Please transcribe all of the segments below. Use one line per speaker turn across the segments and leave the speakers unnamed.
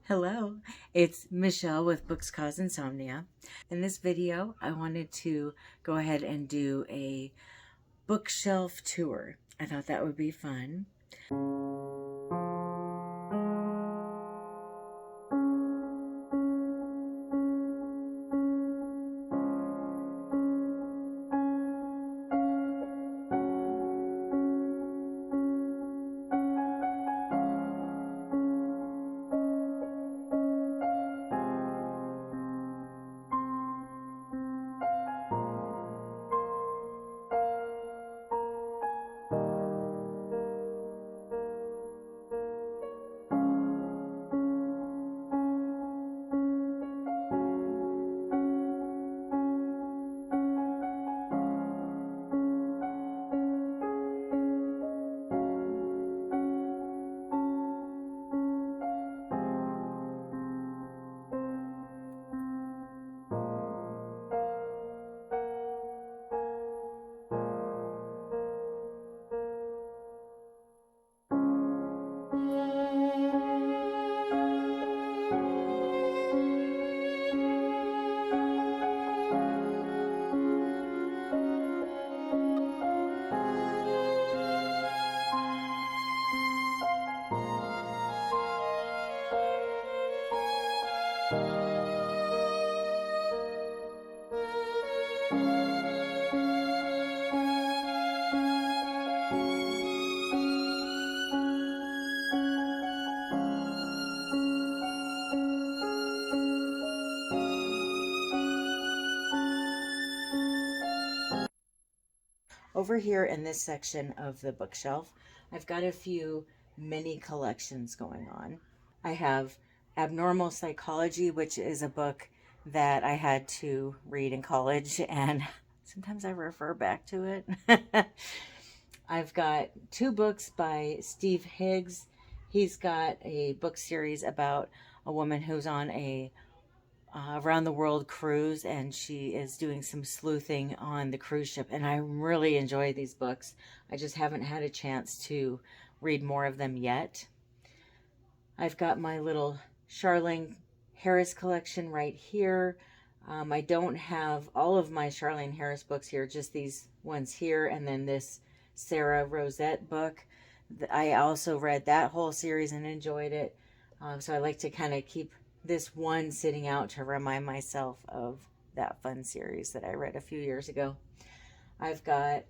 Hello, it's Michelle with Books Cause Insomnia. In this video, I wanted to go ahead and do a bookshelf tour. I thought that would be fun. Over here in this section of the bookshelf, I've got a few mini collections going on. I have Abnormal Psychology, which is a book that I had to read in college, and sometimes I refer back to it. I've got two books by Steve Higgs. He's got a book series about a woman who's on a around the world cruise, and she is doing some sleuthing on the cruise ship, and I really enjoy these books. I just haven't had a chance to read more of them yet. I've got my little Charlene Harris collection right here. I don't have all of my Charlene Harris books here, just these ones here, and then this Sarah Rosette book. I also read that whole series and enjoyed it, so I like to kind of keep this one sitting out to remind myself of that fun series that I read a few years ago. I've got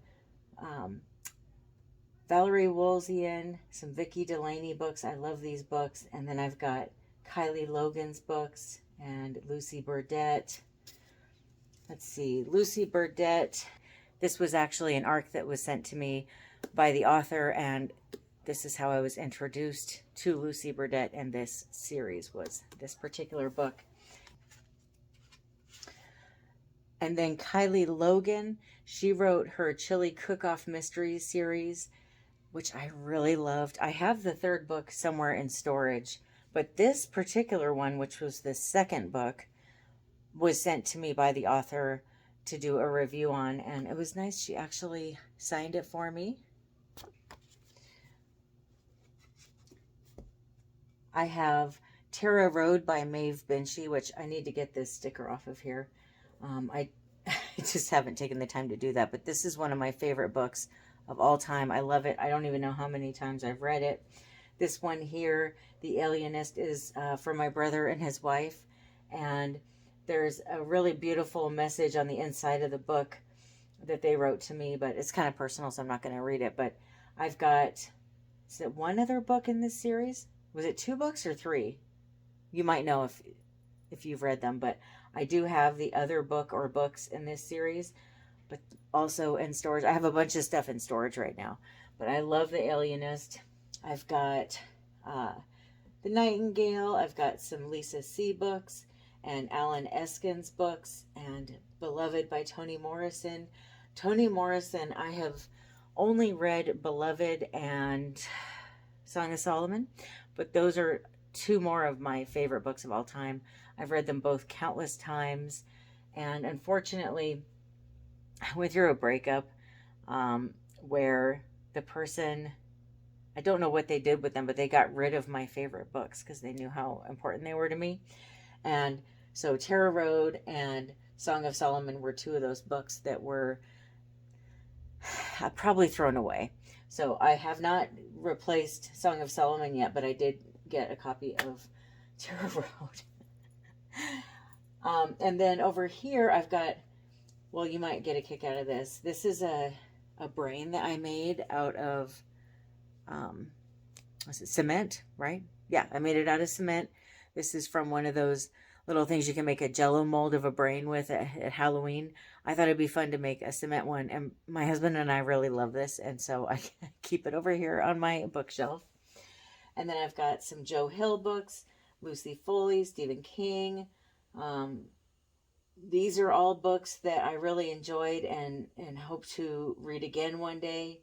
Valerie Woolsey, some Vicki Delaney books. I love these books. And then I've got Kylie Logan's books and Lucy Burdett. Let's see, Lucy Burdett. This was actually an ARC that was sent to me by the author, and this is how I was introduced to Lucy Burdett, and this series was this particular book. And then Kylie Logan, she wrote her Chili Cook-Off Mysteries series, which I really loved. I have the third book somewhere in storage, but this particular one, which was the second book, was sent to me by the author to do a review on, and it was nice. She actually signed it for me. I have Tara Road by Maeve Binchy, which I need to get this sticker off of here. I just haven't taken the time to do that, but this is one of my favorite books of all time. I love it. I don't even know how many times I've read it. This one here, The Alienist, is for my brother and his wife, and there's a really beautiful message on the inside of the book that they wrote to me, but it's kind of personal, so I'm not going to read it. But I've got, is it one other book in this series? Was it 2 books or 3? You might know if you've read them, but I do have the other book or books in this series, but also in storage. I have a bunch of stuff in storage right now, but I love The Alienist. I've got The Nightingale. I've got some Lisa C. books and Alan Eskens books, and Beloved by Toni Morrison. Toni Morrison, I have only read Beloved and Song of Solomon, but those are 2 more of my favorite books of all time. I've read them both countless times, and unfortunately, I went through a breakup where the person I don't know what they did with them, but they got rid of my favorite books because they knew how important they were to me. And so Terror Road and Song of Solomon were two of those books that were probably thrown away. So I have not replaced Song of Solomon yet, but I did get a copy of Terror Road. And then over here, I've got, well, you might get a kick out of this. This is a brain that I made out of, was it cement, right? Yeah, I made it out of cement. This is from one of those little things you can make a jello mold of a brain with at Halloween. I thought it'd be fun to make a cement one, and my husband and I really love this, and so I keep it over here on my bookshelf. And then I've got some Joe Hill books, Lucy Foley, Stephen King. These are all books that I really enjoyed and hope to read again one day.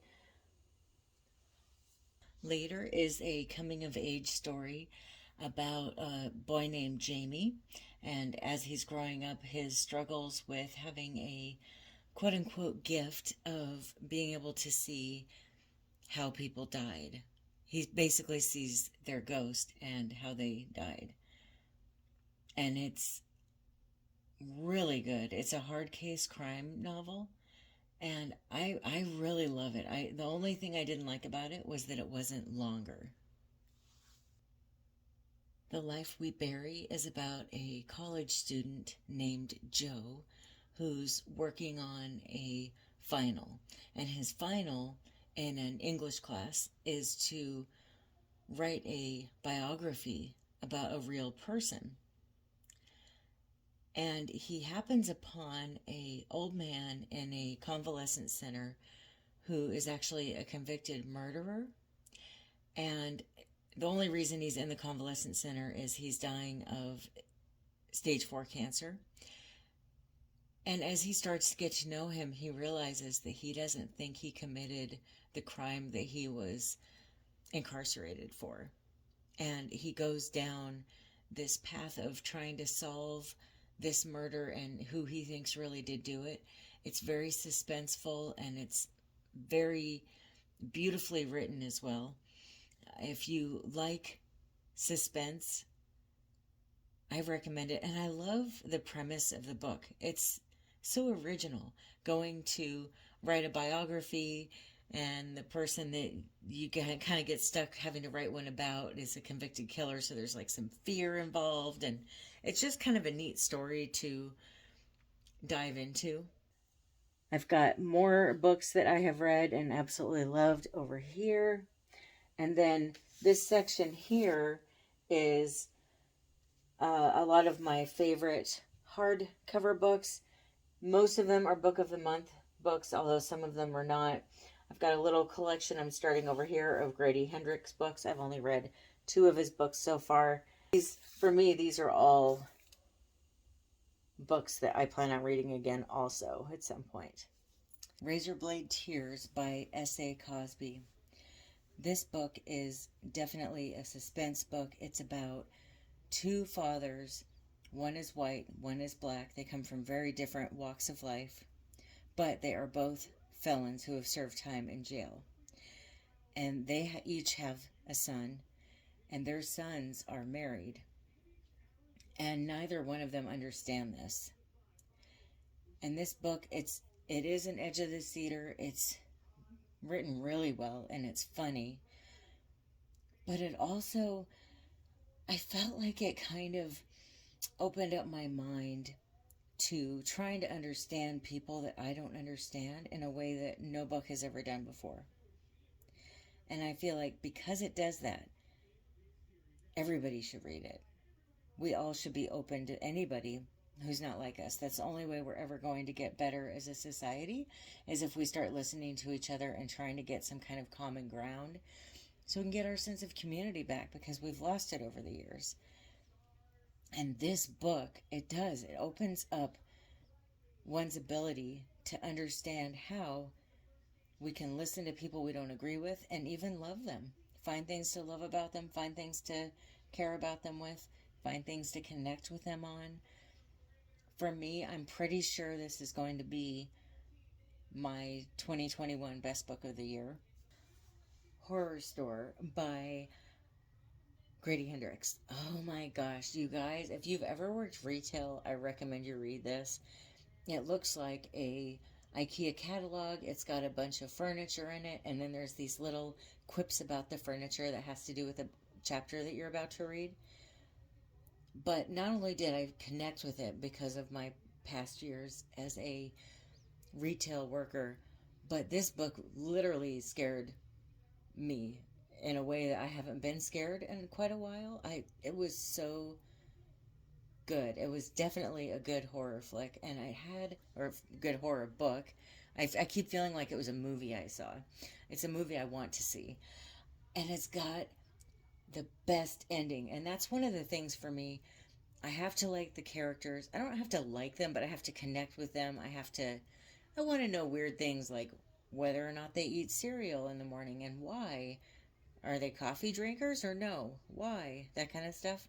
Later is a coming-of-age story about a boy named Jamie, and as he's growing up, his struggles with having a quote-unquote gift of being able to see how people died. He basically sees their ghost and how they died. And it's really good. It's a hard case crime novel, and I really love it. The only thing I didn't like about it was that it wasn't longer. The Life We Bury is about a college student named Joe who's working on a final. And his final in an English class is to write a biography about a real person. And he happens upon an old man in a convalescent center who is actually a convicted murderer. And the only reason he's in the convalescent center is he's dying of stage 4 cancer. And as he starts to get to know him, he realizes that he doesn't think he committed the crime that he was incarcerated for. And he goes down this path of trying to solve this murder and who he thinks really did do it. It's very suspenseful, and it's very beautifully written as well. If you like suspense, I recommend it. And I love the premise of the book. It's so original, going to write a biography, and the person that you kind of get stuck having to write one about is a convicted killer, so there's like some fear involved, and it's just kind of a neat story to dive into. I've got more books that I have read and absolutely loved over here. And then this section here is a lot of my favorite hardcover books. Most of them are Book of the Month books, although some of them are not. I've got a little collection I'm starting over here of Grady Hendrix books. I've only read 2 of his books so far. For me, these are all books that I plan on reading again also at some point. Razorblade Tears by S.A. Cosby. This book is definitely a suspense book. It's about 2 fathers. One is white, one is black. They come from very different walks of life, but they are both felons who have served time in jail. And they each have a son, and their sons are married. And neither one of them understand this. And this book, it is an edge of the seater. It's written really well, and it's funny. But it also, I felt like it kind of opened up my mind to trying to understand people that I don't understand in a way that no book has ever done before. And I feel like because it does that, everybody should read it. We all should be open to anybody who's not like us. That's the only way we're ever going to get better as a society, is if we start listening to each other and trying to get some kind of common ground so we can get our sense of community back, because we've lost it over the years. And this book, it opens up one's ability to understand how we can listen to people we don't agree with and even love them. Find things to love about them, find things to care about them with, find things to connect with them on. For me, I'm pretty sure this is going to be my 2021 best book of the year. Horrorstor by Grady Hendrix. Oh my gosh, you guys, if you've ever worked retail, I recommend you read this. It looks like a IKEA catalog. It's got a bunch of furniture in it, and then there's these little quips about the furniture that has to do with the chapter that you're about to read. But not only did I connect with it because of my past years as a retail worker, but this book literally scared me in a way that I haven't been scared in quite a while. It was so good. It was definitely a good horror flick, and or good horror book. I keep feeling like it was a movie I saw. It's a movie I want to see, and it's got the best ending, and that's one of the things for me. I have to like the characters. I don't have to like them, but I have to connect with them. I want to know weird things like whether or not they eat cereal in the morning and why. Are they coffee drinkers or no? Why? That kind of stuff.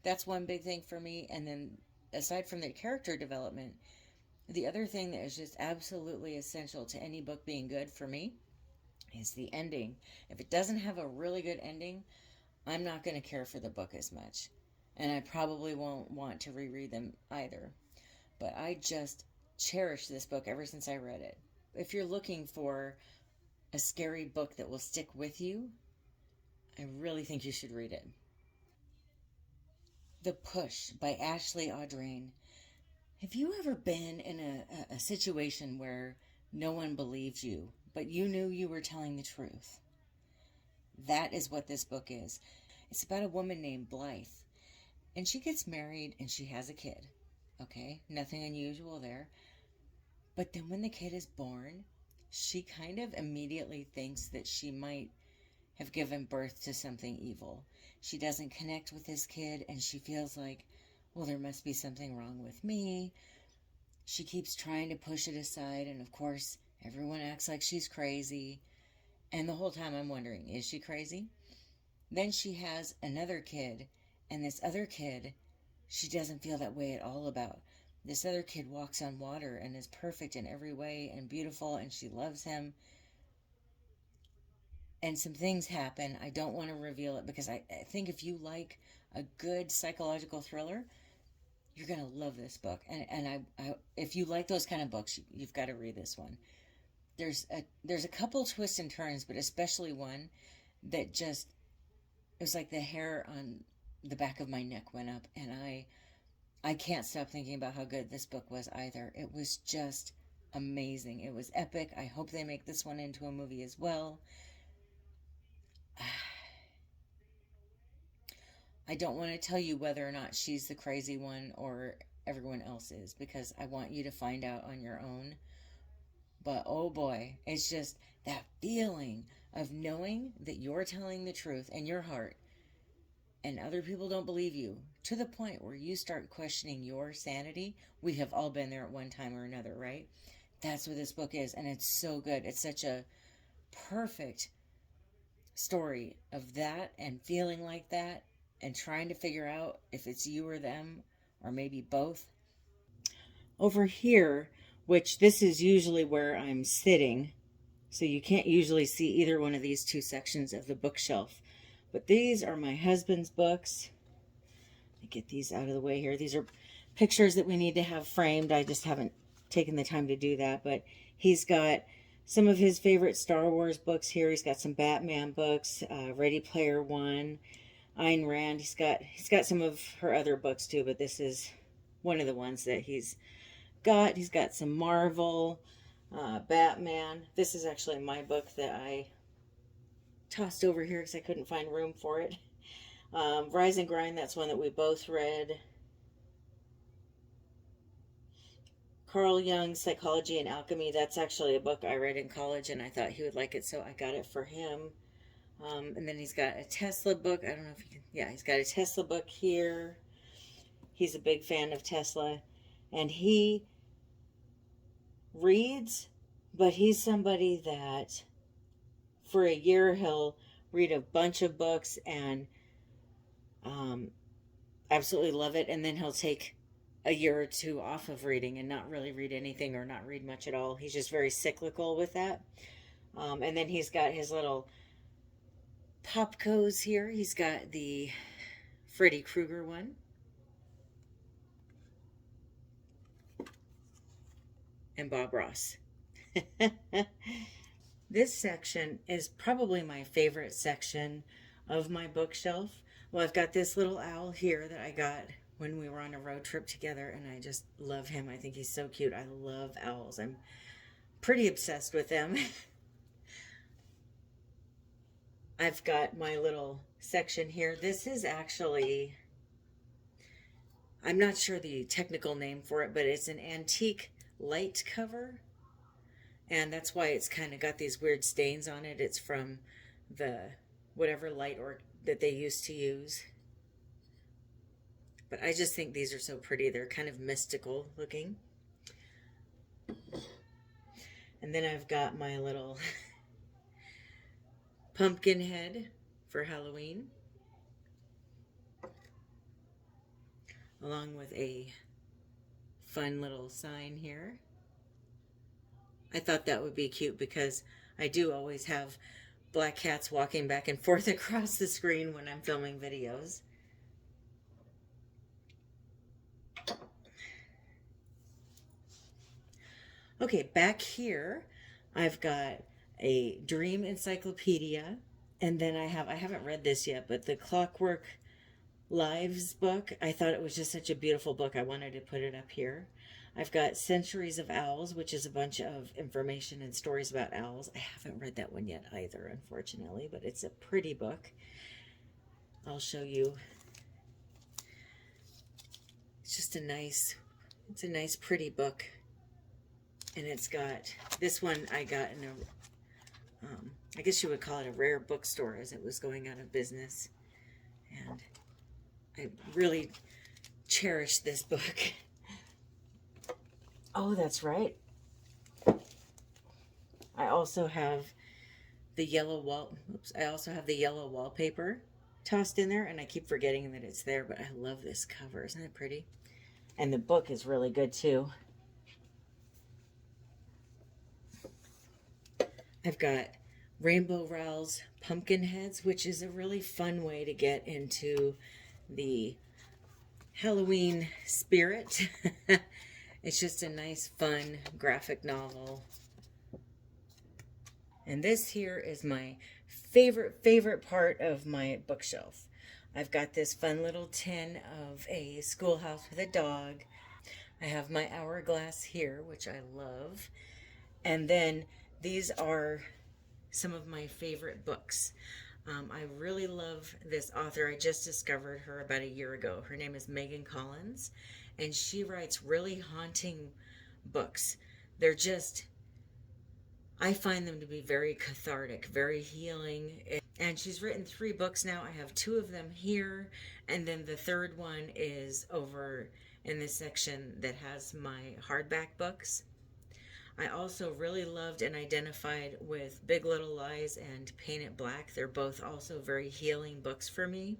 That's one big thing for me. And then aside from the character development, the other thing that is just absolutely essential to any book being good for me is the ending. If it doesn't have a really good ending, I'm not going to care for the book as much. And I probably won't want to reread them either. But I just cherished this book ever since I read it. If you're looking for a scary book that will stick with you, I really think you should read it. The Push by Ashley Audrain. Have you ever been in a situation where no one believed you, but you knew you were telling the truth? That is what this book is. It's about a woman named Blythe, and she gets married and she has a kid. Okay, nothing unusual there. But then when the kid is born, she kind of immediately thinks that she might have given birth to something evil. She doesn't connect with this kid, and she feels like, well, there must be something wrong with me. She keeps trying to push it aside, and of course, everyone acts like she's crazy. And the whole time I'm wondering, is she crazy? Then she has another kid, and this other kid, she doesn't feel that way at all about. This other kid walks on water and is perfect in every way and beautiful, and she loves him. And some things happen. I don't want to reveal it because I think if you like a good psychological thriller, you're going to love this book. And if you like those kind of books, you've got to read this one. There's a couple twists and turns, but especially one that just, it was like the hair on the back of my neck went up, and I can't stop thinking about how good this book was either. It was just amazing. It was epic. I hope they make this one into a movie as well. I don't want to tell you whether or not she's the crazy one or everyone else is, because I want you to find out on your own. But oh boy, it's just that feeling of knowing that you're telling the truth in your heart and other people don't believe you, to the point where you start questioning your sanity. We have all been there at one time or another, right? That's what this book is, and it's so good. It's such a perfect story of that and feeling like that and trying to figure out if it's you or them or maybe both. Over here, which this is usually where I'm sitting, so you can't usually see either one of these two sections of the bookshelf. But these are my husband's books. Let me get these out of the way here. These are pictures that we need to have framed. I just haven't taken the time to do that. But he's got some of his favorite Star Wars books here. He's got some Batman books, Ready Player One, Ayn Rand. He's got some of her other books too, but this is one of the ones that he's got. He's got some Marvel, Batman. This is actually my book that I tossed over here because I couldn't find room for it. Rise and Grind, that's one that we both read. Carl Jung's Psychology and Alchemy, that's actually a book I read in college, and I thought he would like it, so I got it for him. And then he's got a Tesla book. I don't know if you can, yeah, he's got a Tesla book here. He's a big fan of Tesla, and he reads, but he's somebody that for a year he'll read a bunch of books and absolutely love it, and then he'll take a year or two off of reading and not really read anything or not read much at all. He's just very cyclical with that. And then he's got his little Popco's here. He's got the Freddy Krueger one. And Bob Ross. This section is probably my favorite section of my bookshelf. Well, I've got this little owl here that I got when we were on a road trip together, and I just love him. I think he's so cute. I love owls. I'm pretty obsessed with them. I've got my little section here. This is actually, I'm not sure the technical name for it, but it's an antique light cover. And that's why it's kind of got these weird stains on it. It's from the whatever light or that they used to use. But I just think these are so pretty. They're kind of mystical looking. And then I've got my little pumpkin head for Halloween, along with a fun little sign here. I thought that would be cute because I do always have black cats walking back and forth across the screen when I'm filming videos. Okay, back here I've got a dream encyclopedia, and then I haven't read this yet, but the Clockwork Lives book. I thought it was just such a beautiful book. I wanted to put it up here. I've got Centuries of Owls, which is a bunch of information and stories about owls. I haven't read that one yet either, unfortunately, but it's a pretty book. I'll show you. It's just a nice pretty book. And it's got, this one I got in a, I guess you would call it a rare bookstore as it was going out of business. And I really cherish this book. Oh, that's right. I also have the yellow wallpaper tossed in there, and I keep forgetting that it's there, but I love this cover. Isn't it pretty? And the book is really good too. I've got Rainbow Rowell's Pumpkin Heads, which is a really fun way to get into the Halloween spirit. It's just a nice, fun graphic novel. And this here is my favorite part of my bookshelf. I've got this fun little tin of a schoolhouse with a dog. I have my hourglass here, which I love. And then these are some of my favorite books. I really love this author. I just discovered her about a year ago. Her name is Megan Collins, and she writes really haunting books. They're just, I find them to be very cathartic, very healing. And she's written 3 books now. I have 2 of them here, and then the third one is over in this section that has my hardback books. I also really loved and identified with Big Little Lies and Paint It Black. They're both also very healing books for me.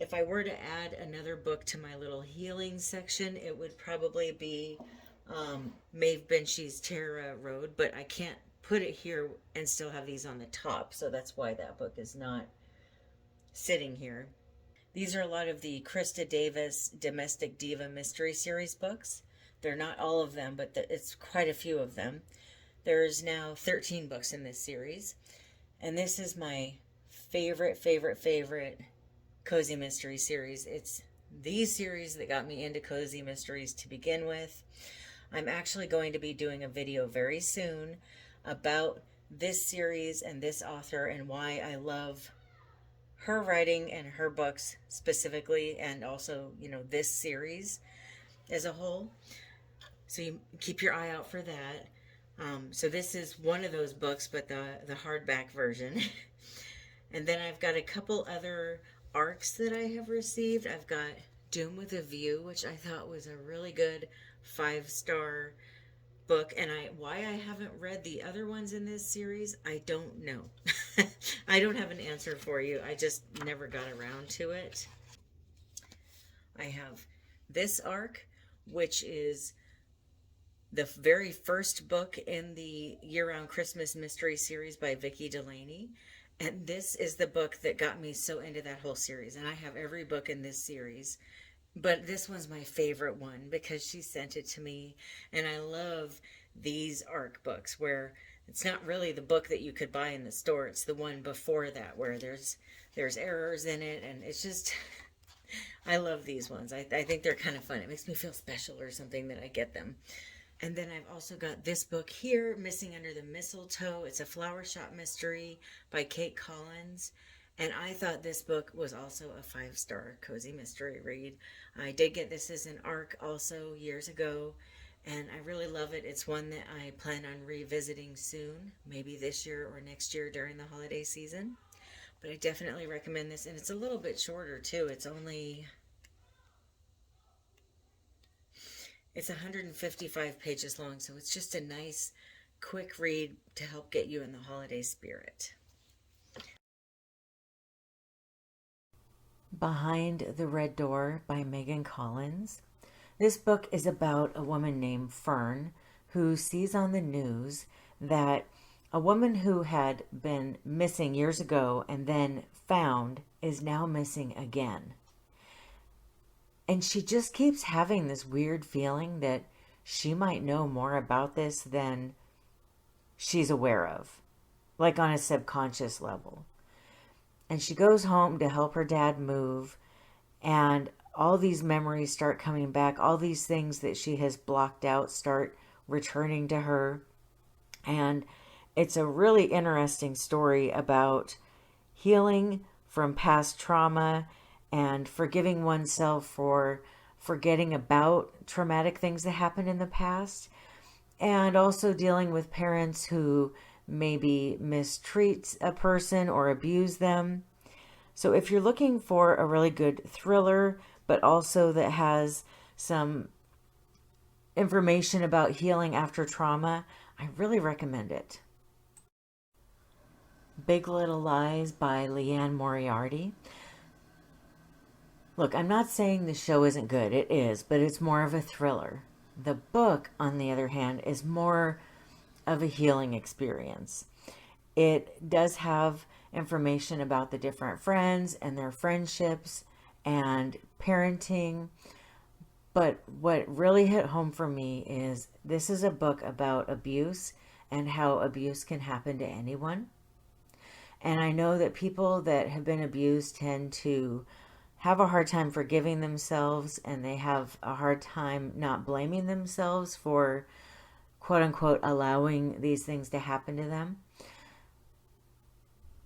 If I were to add another book to my little healing section, it would probably be Maeve Binshie's Tara Road, but I can't put it here and still have these on the top, so that's why that book is not sitting here. These are a lot of the Krista Davis Domestic Diva Mystery Series books. They're not all of them, but it's quite a few of them. There's now 13 books in this series. And this is my favorite cozy mystery series. It's the series that got me into cozy mysteries to begin with. I'm actually going to be doing a video very soon about this series and this author and why I love her writing and her books specifically, and also, you know, this series as a whole. So you keep your eye out for that. So this is one of those books, but the hardback version. And then I've got a couple other ARCs that I have received. I've got Doom with a View, which I thought was a really good 5-star book. And why I haven't read the other ones in this series, I don't know. I don't have an answer for you. I just never got around to it. I have this ARC, which is the very first book in the year-round Christmas mystery series by Vicki Delaney. And this is the book that got me so into that whole series. And I have every book in this series. But this one's my favorite one because she sent it to me. And I love these ARC books where it's not really the book that you could buy in the store. It's the one before that where there's errors in it. And it's just, I love these ones. I think they're kind of fun. It makes me feel special or something that I get them. And then I've also got this book here, Missing Under the Mistletoe. It's a flower shop mystery by Kate Collins. And I thought this book was also a 5-star cozy mystery read. I did get this as an ARC also years ago, and I really love it. It's one that I plan on revisiting soon, maybe this year or next year during the holiday season. But I definitely recommend this, and it's a little bit shorter too. It's 155 pages long, so it's just a nice, quick read to help get you in the holiday spirit. Behind the Red Door by Megan Collins. This book is about a woman named Fern who sees on the news that a woman who had been missing years ago and then found is now missing again. And she just keeps having this weird feeling that she might know more about this than she's aware of, like on a subconscious level. And she goes home to help her dad move, and all these memories start coming back. All these things that she has blocked out start returning to her. And it's a really interesting story about healing from past trauma and forgiving oneself for forgetting about traumatic things that happened in the past, and also dealing with parents who maybe mistreat a person or abuse them. So if you're looking for a really good thriller, but also that has some information about healing after trauma, I really recommend it. Big Little Lies by Liane Moriarty. Look, I'm not saying the show isn't good. It is, but it's more of a thriller. The book, on the other hand, is more of a healing experience. It does have information about the different friends and their friendships and parenting. But what really hit home for me is this is a book about abuse and how abuse can happen to anyone. And I know that people that have been abused tend to have a hard time forgiving themselves, and they have a hard time not blaming themselves for quote unquote allowing these things to happen to them.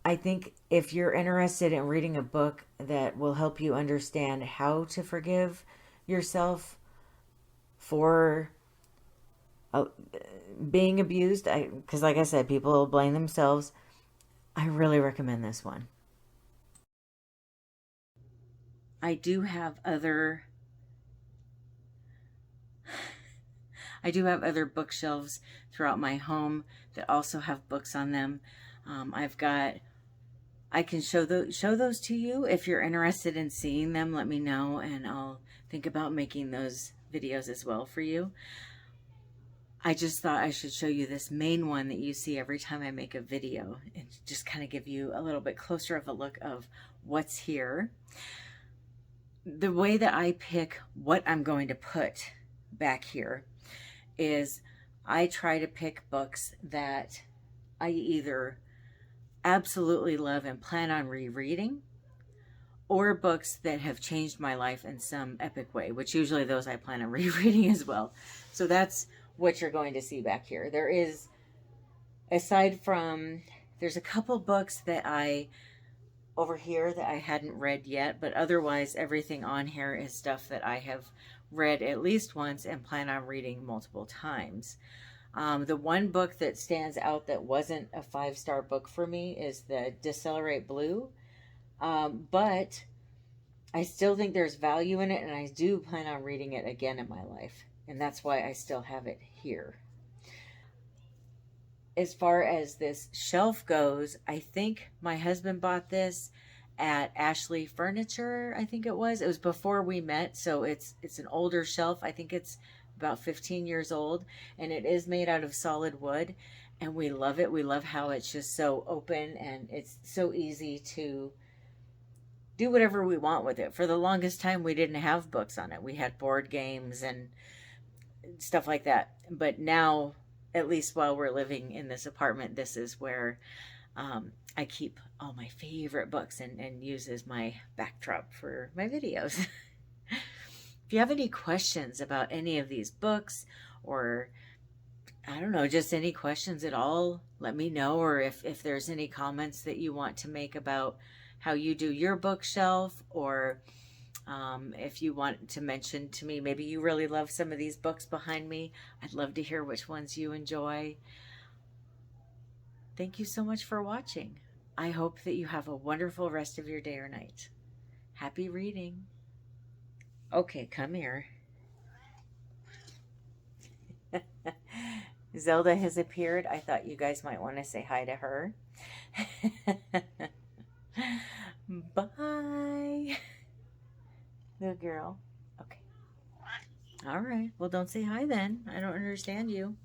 I think if you're interested in reading a book that will help you understand how to forgive yourself for being abused, because like I said, people will blame themselves, I really recommend this one. I do have other bookshelves throughout my home that also have books on them. I can show those to you. If you're interested in seeing them, let me know, and I'll think about making those videos as well for you. I just thought I should show you this main one that you see every time I make a video, and just kind of give you a little bit closer of a look of what's here. The way that I pick what I'm going to put back here is I try to pick books that I either absolutely love and plan on rereading, or books that have changed my life in some epic way, which usually those I plan on rereading as well. So that's what you're going to see back here. There is, aside from, there's a couple books that over here that I hadn't read yet, but otherwise everything on here is stuff that I have read at least once and plan on reading multiple times. The one book that stands out that wasn't a 5-star book for me is the Decelerate Blue, but I still think there's value in it, and I do plan on reading it again in my life, and that's why I still have it here. As far as this shelf goes, I think my husband bought this at Ashley Furniture, I think it was. It was before we met, so it's an older shelf. I think it's about 15 years old, and it is made out of solid wood, and we love it. We love how it's just so open and it's so easy to do whatever we want with it. For the longest time, we didn't have books on it. We had board games and stuff like that. But now, at least while we're living in this apartment, this is where I keep all my favorite books and use as my backdrop for my videos. If you have any questions about any of these books, or I don't know, just any questions at all, let me know. Or if there's any comments that you want to make about how you do your bookshelf, or if you want to mention to me, maybe you really love some of these books behind me. I'd love to hear which ones you enjoy. Thank you so much for watching. I hope that you have a wonderful rest of your day or night. Happy reading. Okay, come here. Zelda has appeared. I thought you guys might want to say hi to her. Bye. Little girl. Okay. All right. Well, don't say hi then. I don't understand you.